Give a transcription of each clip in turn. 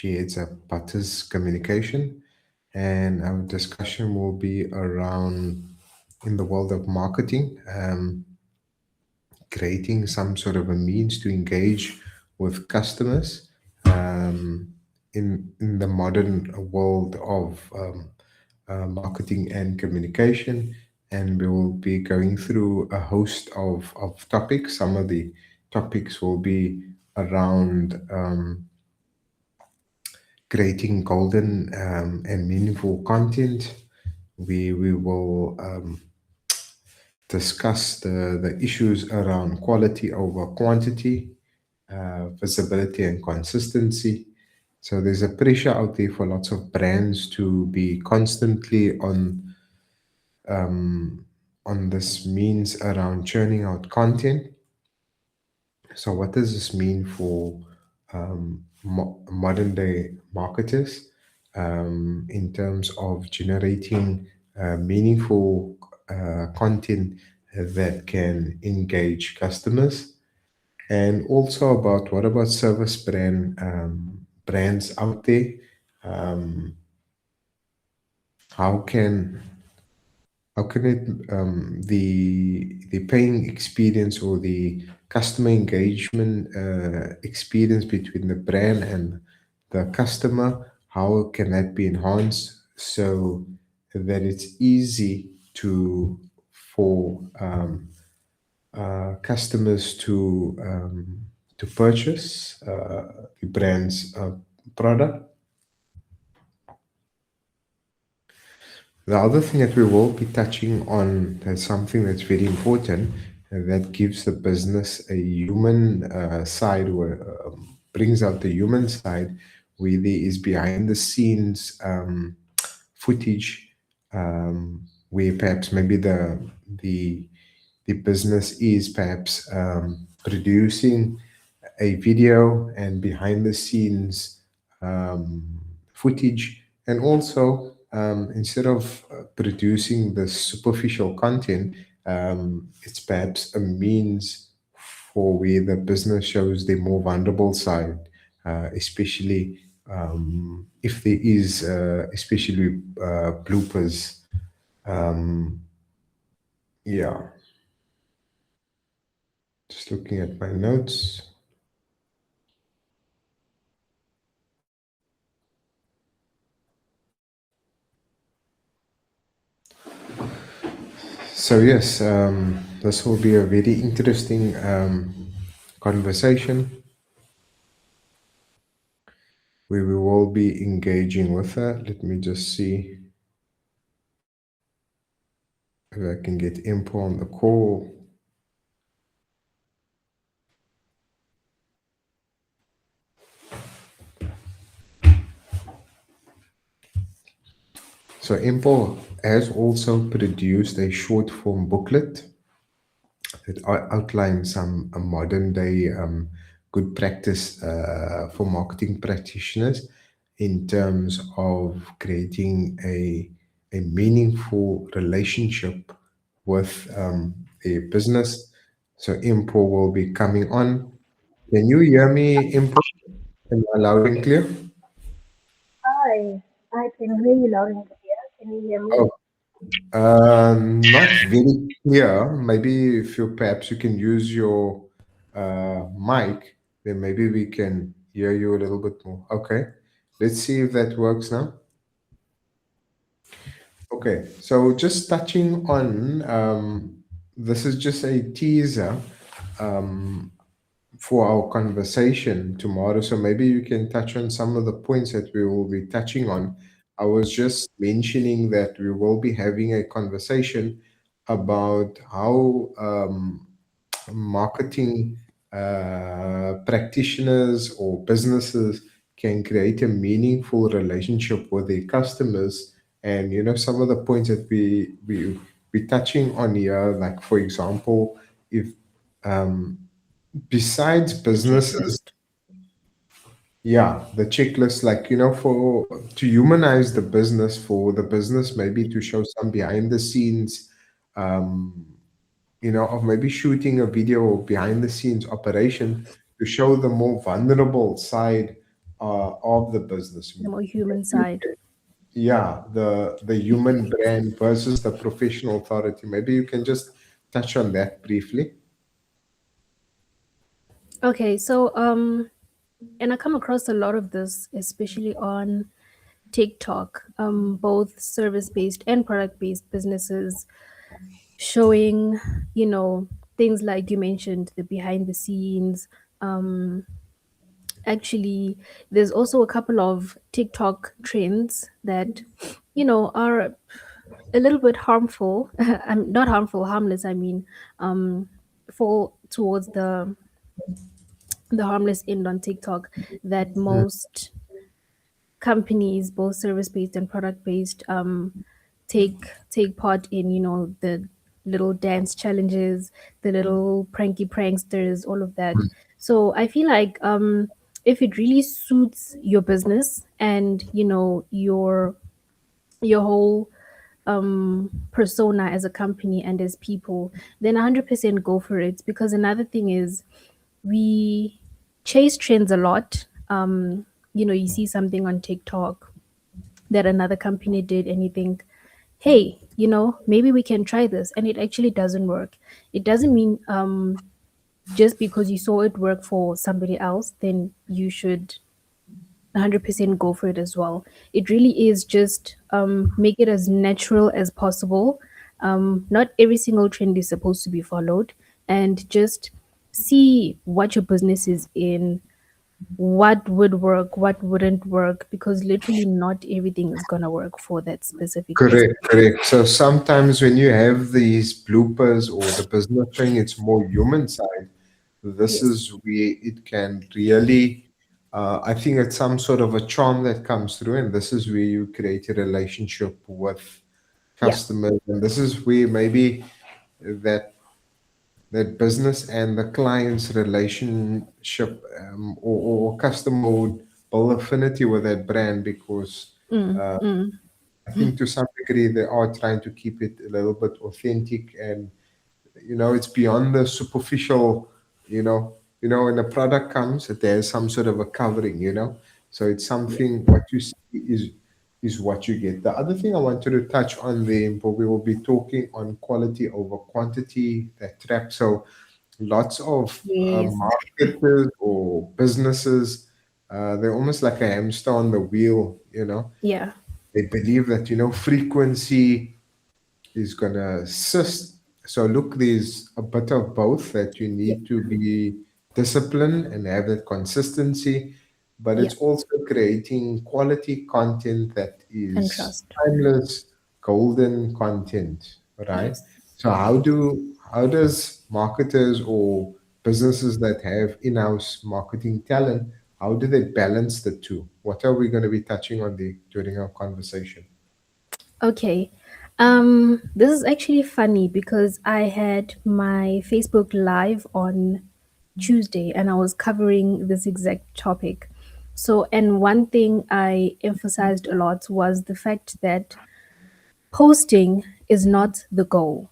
She heads up Butters Communication, and our discussion will be around in the world of marketing, creating some sort of a means to engage with customers in the modern world of marketing and communication. And we will be going through a host of topics. Some of the topics will be around creating golden and meaningful content. We will discuss the issues around quality over quantity, visibility and consistency. So there's a pressure out there for lots of brands to be constantly on this means around churning out content. So what does this mean for modern day marketers in terms of generating meaningful content that can engage customers? And also about what about service brands out there? Um, how can the paying experience or the customer engagement experience between the brand and the customer, how can that be enhanced so that it's easy to for customers to purchase the brand's product? The other thing that we will be touching on is something that's very important, and that gives the business a human side, or brings out the human side, where there is behind the scenes footage, where perhaps maybe the business is perhaps producing a video and behind the scenes footage, and also instead of producing the superficial content, it's perhaps a means for where the business shows the more vulnerable side, especially if there is, especially bloopers. Yeah, just looking at my notes. So yes, this will be a very interesting conversation where we will be engaging with that. Let me just see if I can get info on the call. So Impo has also produced a short form booklet that outlines some modern day good practice for marketing practitioners in terms of creating a meaningful relationship with a business. So Impo will be coming on. Can you hear me, Impo? Am I loud and clear? Hi, I can hear you loud and clear. Can you hear me? Oh, not very clear. Maybe if you perhaps you can use your mic, then maybe we can hear you a little bit more. Okay, let's see if that works now. Okay, so just touching on this is just a teaser for our conversation tomorrow. So maybe you can touch on some of the points that we will be touching on. I was just mentioning that we will be having a conversation about how marketing practitioners or businesses can create a meaningful relationship with their customers. And some of the points that we touching on here, like for example, if um, besides The businesses, checklist. yeah, the checklist, like for to humanize the business, for the business maybe to show some behind the scenes, um, of maybe shooting a video or behind the scenes operation to show the more vulnerable side of the business. The more human side. Yeah, the human brand versus the professional authority. Maybe you can just touch on that briefly. Okay, so and I come across a lot of this, especially on TikTok, both service based and product based businesses showing, you know, things like you mentioned, the behind the scenes. Um, Actually, there's also a couple of TikTok trends that, are a little bit harmful. I'm not harmful, harmless. I mean, um, fall towards the harmless end on TikTok that Mm, most companies, both service based and product based, take part in. You know, the little dance challenges, the little pranky pranksters, all of that. So I feel like if it really suits your business and your whole persona as a company and as people, then 100% go for it. Because another thing is we chase trends a lot. You see something on TikTok that another company did, and you think, hey, maybe we can try this, and it actually doesn't work. It doesn't mean just because you saw it work for somebody else, then you should 100% go for it as well. It really is just make it as natural as possible. Not every single trend is supposed to be followed, and just see what your business is in, what would work, what wouldn't work, because literally not everything is gonna work for that specific correct, business. correct. So sometimes when you have these bloopers or the business thing, it's more human side. This Yes. is where it can really, I think it's some sort of a charm that comes through, and this is where you create a relationship with Yeah. customers, and this is where maybe that that business and the client's relationship, or customer would build affinity with that brand because Mm, mm, I think to some degree they are trying to keep it a little bit authentic, and it's beyond the superficial. When a product comes, there's some sort of a covering. So it's yes. something what you see is what you get. The other thing I wanted to touch on there, but we will be talking on quality over quantity, that trap. So lots of Yes. marketers or businesses, they're almost like a hamster on the wheel. Yeah. They believe that frequency is going to assist. So look, there's a bit of both, that you Yeah. need to be disciplined and have that consistency, but Yeah. it's also creating quality content that And is trust. timeless, golden content, right? Yes. So how does marketers or businesses that have in-house marketing talent, how do they balance the two? What are we going to be touching on during our conversation? Okay. This is actually funny because I had my Facebook Live on Tuesday and I was covering this exact topic. So, and one thing I emphasized a lot was the fact that posting is not the goal.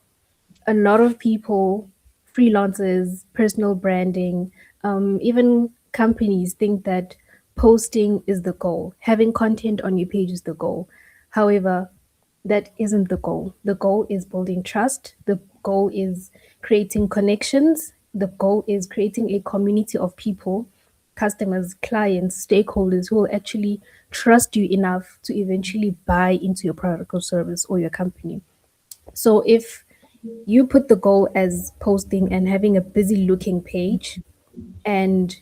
A lot of people, freelancers, personal branding, even companies think that posting is the goal. Having content on your page is the goal. However, that isn't the goal. The goal is building trust. The goal is creating connections. The goal is creating a community of people, customers, clients, stakeholders who will actually trust you enough to eventually buy into your product or service or your company. So if you put the goal as posting and having a busy looking page, and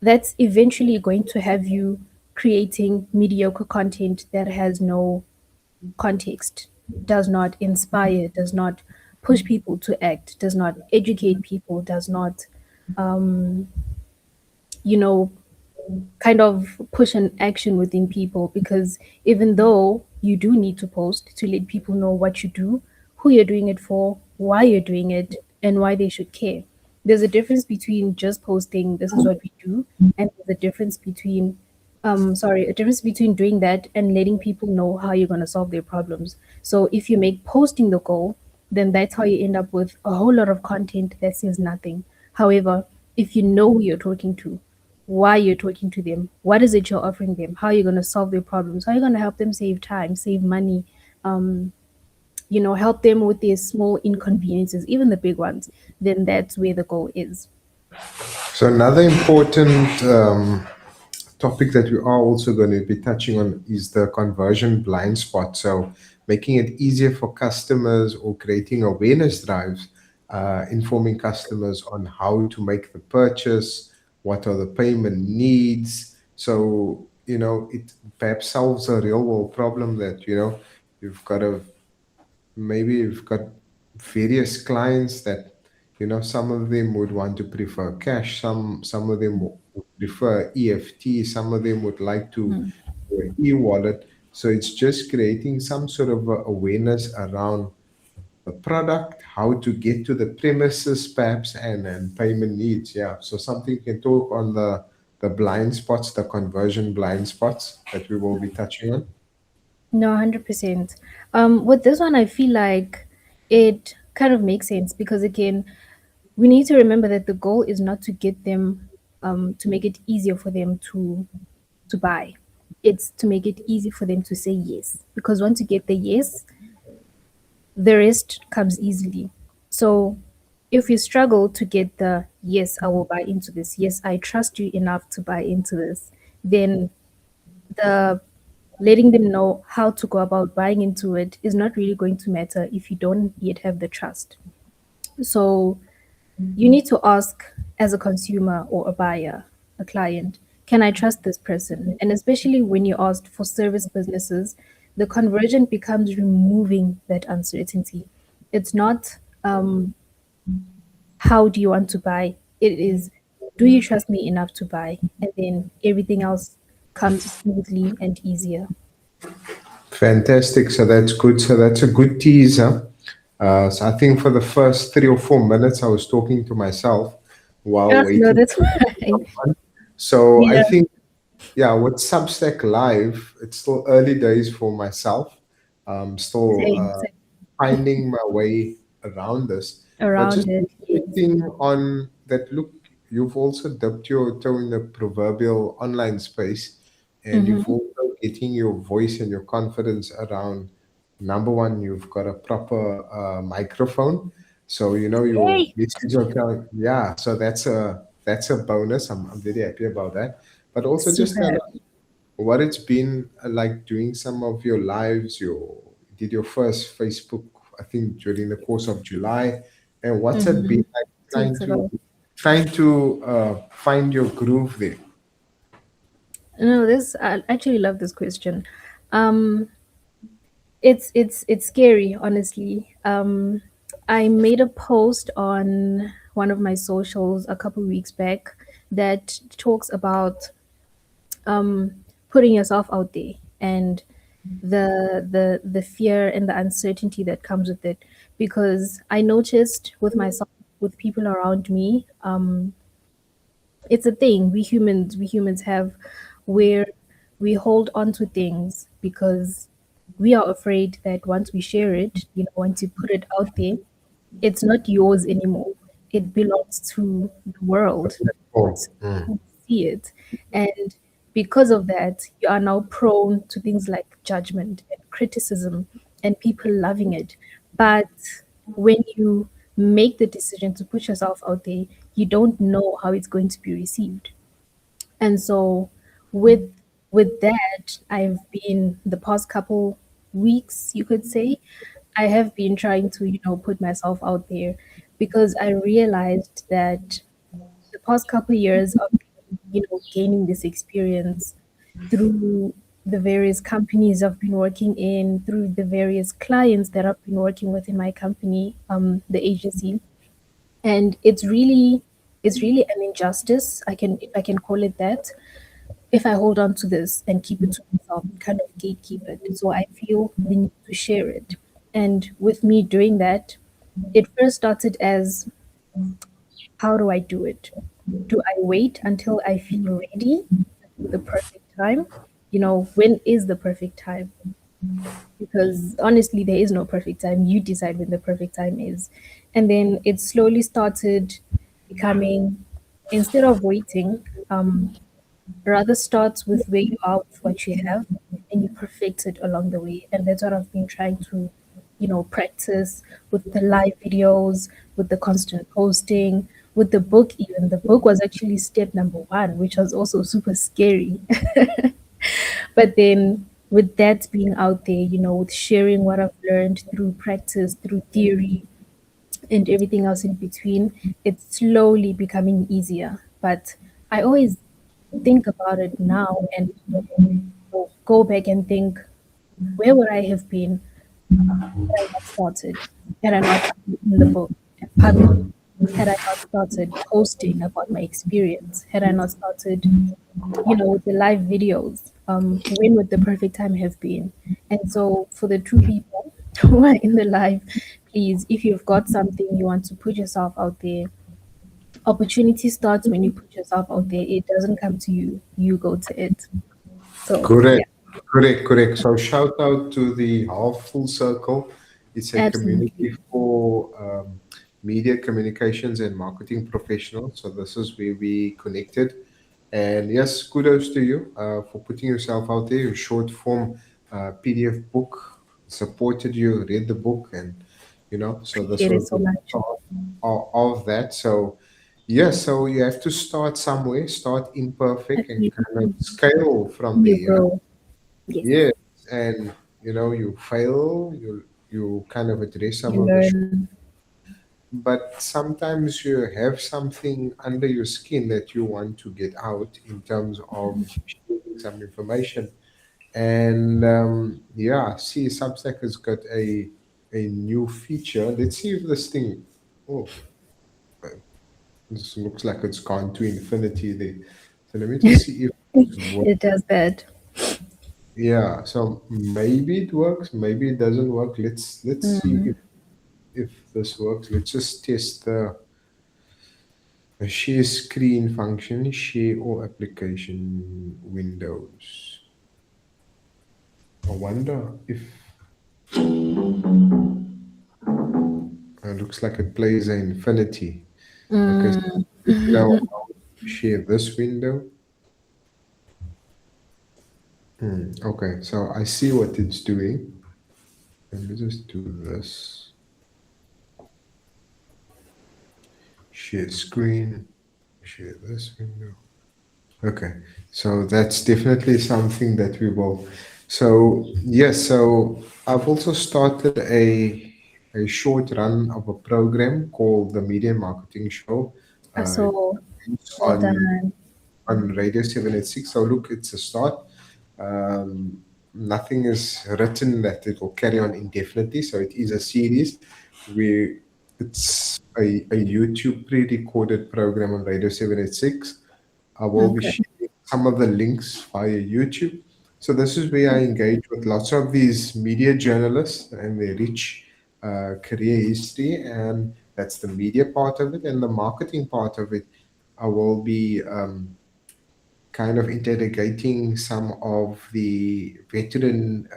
that's eventually going to have you creating mediocre content that has no context, does not inspire, does not push people to act, does not educate people, does not, you know, kind of push an action within people. Because even though you do need to post to let people know what you do, who you're doing it for, why you're doing it, and why they should care. There's a difference between just posting, this is what we do, and there's a difference between, a difference between doing that and letting people know how you're going to solve their problems. So if you make posting the goal, then that's how you end up with a whole lot of content that says nothing. However, if you know who you're talking to, why you're talking to them, what is it you're offering them, how you're going to solve their problems, how you're going to help them save time, save money, help them with their small inconveniences, even the big ones, then that's where the goal is. So another important topic that we are also going to be touching on is the conversion blind spot. So making it easier for customers or creating awareness drives, informing customers on how to make the purchase, what are the payment needs. So, it perhaps solves a real world problem that, you've got to maybe you've got various clients that some of them would want to prefer cash, some of them would prefer EFT, some of them would like to Mm. do an e-wallet. So it's just creating some sort of awareness around the product, how to get to the premises perhaps, and payment needs. Yeah, so something you can talk on the blind spots, the conversion blind spots that we will be touching on. No, 100%. With this one, I feel like it kind of makes sense because, again, we need to remember that the goal is not to get them, to make it easier for them to buy. It's to make it easy for them to say yes. Because once you get the yes, the rest comes easily. So if you struggle to get the yes, I will buy into this, yes, I trust you enough to buy into this, then the letting them know how to go about buying into it is not really going to matter if you don't yet have the trust. So you need to ask, as a consumer or a buyer, a client, can I trust this person? And especially when you asked for service businesses, the conversion becomes removing that uncertainty. It's not how do you want to buy, it is do you trust me enough to buy? And then everything else comes smoothly and easier. Fantastic. So that's good. So that's a good teaser. So I think for the first 3 or 4 minutes, I was talking to myself while Ah, no, waiting that's for fine. someone. So I Yeah, think, yeah, with Substack Live, it's still early days for myself. Still same finding my way around this. But around just it. Yes. reflecting on that, look, you've also dipped your toe in the proverbial online space, and you've Mm-hmm. also getting your voice and your confidence around. Number one, you've got a proper microphone, so your Yay! message are coming. Yeah, so that's a bonus. I'm very happy about that. But also just Super tell happy. what it's been like doing some of your lives. You did your first Facebook, I think, during the course of July, and what's it Mm-hmm. been like 2 weeks trying to ago. find your groove there? No, this I actually love this question. Um, it's scary, honestly. I made a post on one of my socials a couple weeks back that talks about putting yourself out there and the fear and the uncertainty that comes with it. Because I noticed with myself, with people around me, it's a thing we humans have, where we hold on to things because we are afraid that once we share it, once you put it out there, it's not yours anymore. It belongs to the world Oh, to see it. And because of that, you are now prone to things like judgment and criticism and people loving it. But when you make the decision to put yourself out there, you don't know how it's going to be received. And so with with that, I've been the past couple weeks, you could say, I have been trying to, put myself out there because I realized that the past couple years of gaining this experience through the various companies I've been working in, through the various clients that I've been working with in my company, the agency, and it's really an injustice. If I can call it that, if I hold on to this and keep it to myself, kind of gatekeep it. So I feel the need to share it. And with me doing that, it first started as, how do I do it? Do I wait until I feel ready, the perfect time? When is the perfect time? Because honestly, there is no perfect time. You decide when the perfect time is. And then it slowly started becoming, instead of waiting, rather start with where you are with what you have and you perfect it along the way. And that's what I've been trying to, practice with the live videos, with the constant posting, with the book even. The book was actually step number one, which was also super scary. But then with that being out there, with sharing what I've learned through practice, through theory, and everything else in between, it's slowly becoming easier. But I always think about it now and go back and think, where would I have been had I not started? Had I not written the book and published? Had I not started posting about my experience? Had I not started, with the live videos? When would the perfect time have been? And so, for the true people who are in the live, please, if you've got something you want to put yourself out there, opportunity starts when you put yourself out there. It doesn't come to you, you go to it. So, yeah, Correct, correct. So shout out to the Half Full Circle. It's a absolutely. community for media communications and marketing professionals. So this is where we connected. And yes, kudos to you for putting yourself out there. Your short form PDF book supported you, read the book, and so this Appreciate it was so the much. start of that. So yes, so you have to start somewhere, start imperfect, and kind of Absolutely. scale from there. You grow. Yes. Yes, and you fail, you kind of address some You of the learn. but sometimes you have something under your skin that you want to get out in terms of sharing some information. And yeah, see, Substack has got a new feature. Let's see if this thing. Oh, this looks like it's gone to infinity there. So let me just see if this works. It does that. Yeah, so maybe it works, maybe it doesn't work. Let's see Mm, if this works. Let's just test the share screen function, share all application windows. I wonder if it looks like it plays an infinity. Okay, so mm. now I'll share this window. Okay, so I see what it's doing. Let me just do this. Share screen, share this window. Okay, so that's definitely something that we will. So yes, so I've also started a short run of a program called the Media Marketing Show. Uh, So, it's well done. on Radio 786. So look, it's a start. Nothing is written that it will carry on indefinitely. So it is a series where it's a YouTube pre-recorded program on Radio 786. I will be Okay. sharing some of the links via YouTube. So this is where I engage with lots of these media journalists and their rich career history, and that's the media part of it, and the marketing part of it. I will be kind of interrogating some of the veteran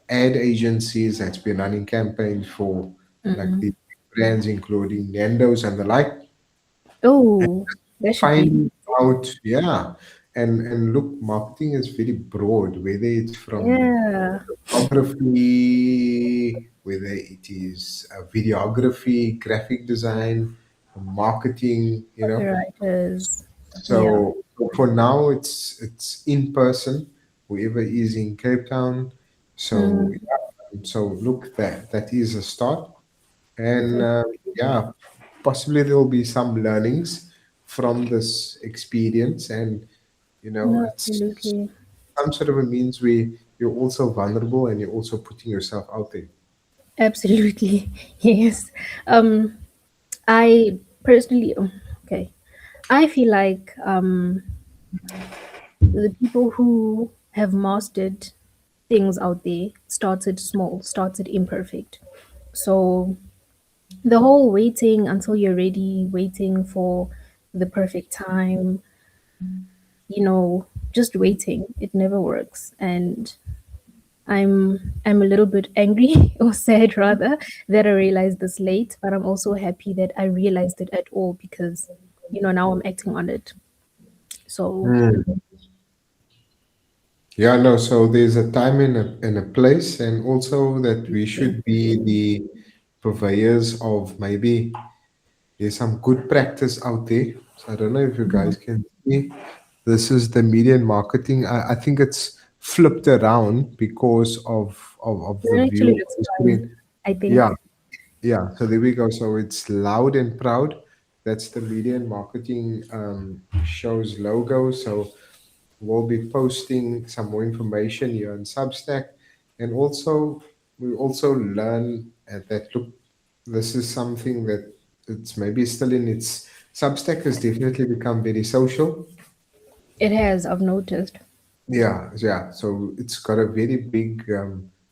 ad agencies that's been running campaigns for like Mm. the brands, including Nando's and the like, Oh, that should be find interesting. out, yeah. And look, marketing is very broad, whether it's from Yeah. photography, whether it is videography, graphic design, marketing, Copywriters. Yeah. so for now it's in person, whoever is in Cape Town. So Mm. yeah, so look, that is a start. And Definitely. yeah, possibly there will be some learnings from this experience, and No, it's absolutely. some sort of a means where you're also vulnerable and you're also putting yourself out there. Absolutely. Yes. Um, I personally, okay. I feel like the people who have mastered things out there started small, started imperfect. So the whole waiting until you're ready, waiting for the perfect time, just waiting, it never works. And I'm a little bit angry or sad rather that I realized this late, but I'm also happy that I realized it at all because now I'm acting on it. So Mm. Yeah, no, so there's a time and a place, and also that we yeah, should be the purveyors of maybe there's some good practice out there. So I don't know if you mhm. guys can see. This is the media and marketing. I think it's flipped around because of the That actually view on looks the fun, screen. I think. Yeah, yeah. So there we go. So it's loud and proud. That's the media and marketing show's logo. So we'll be posting some more information here on Substack, and also we also learn that look, this is something that it's maybe still in its Substack has definitely become very social. It has, I've noticed. Yeah, yeah. So it's got a very big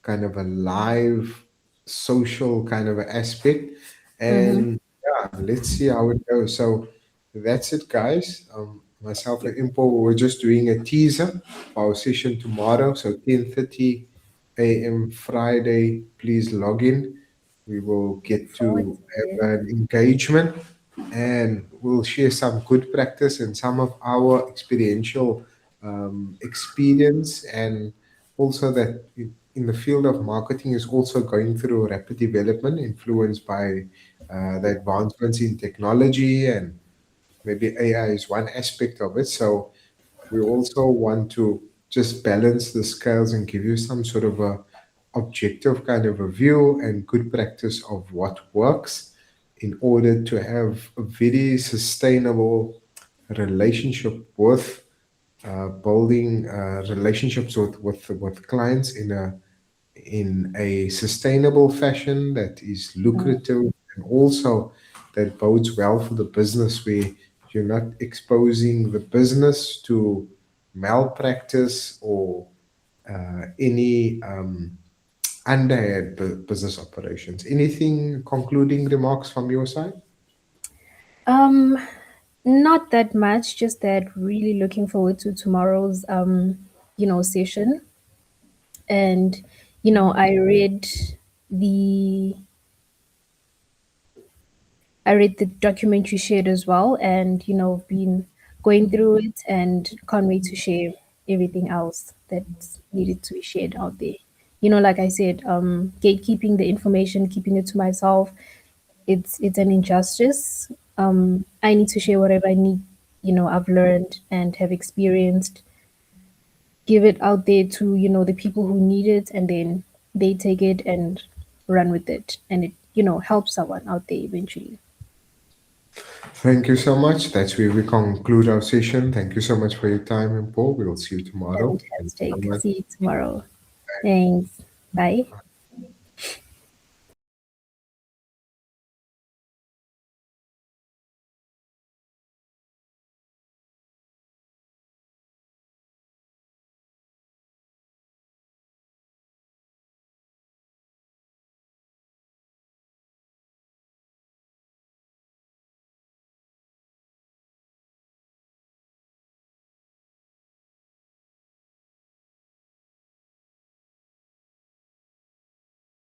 kind of a live social kind of a aspect. Mm-hmm. And yeah, let's see how it goes. So that's it, guys. Myself and Impo, we're just doing a teaser for our session tomorrow. So 10:30 a.m. Friday, please log in. We will get Forward to to it. have an engagement and we'll share some good practice and some of our experiential experience, and also that in the field of marketing is also going through rapid development influenced by the advancements in technology, and maybe AI is one aspect of it. So we also want to just balance the scales and give you some sort of a objective kind of a view and good practice of what works in order to have a very sustainable relationship with building relationships with clients in a sustainable fashion that is lucrative, and also that bodes well for the business, where you're not exposing the business to malpractice or any underhand business operations. Anything concluding remarks from your side? Um, Not that much, just that really looking forward to tomorrow's session. And the I read the document you shared as well, and been going through it and can't wait to share everything else that's needed to be shared out there. Like I said, gatekeeping the information, keeping it to myself, it's an injustice. I need to share whatever I need, I've learned and have experienced, give it out there to the people who need it, and then they take it and run with it, and it helps someone out there eventually. Thank you so much. That's where we conclude our session. Thank you so much for your time, and Paul. We'll see you tomorrow. Thank you so Fantastic. much. See you tomorrow. Thanks. Bye.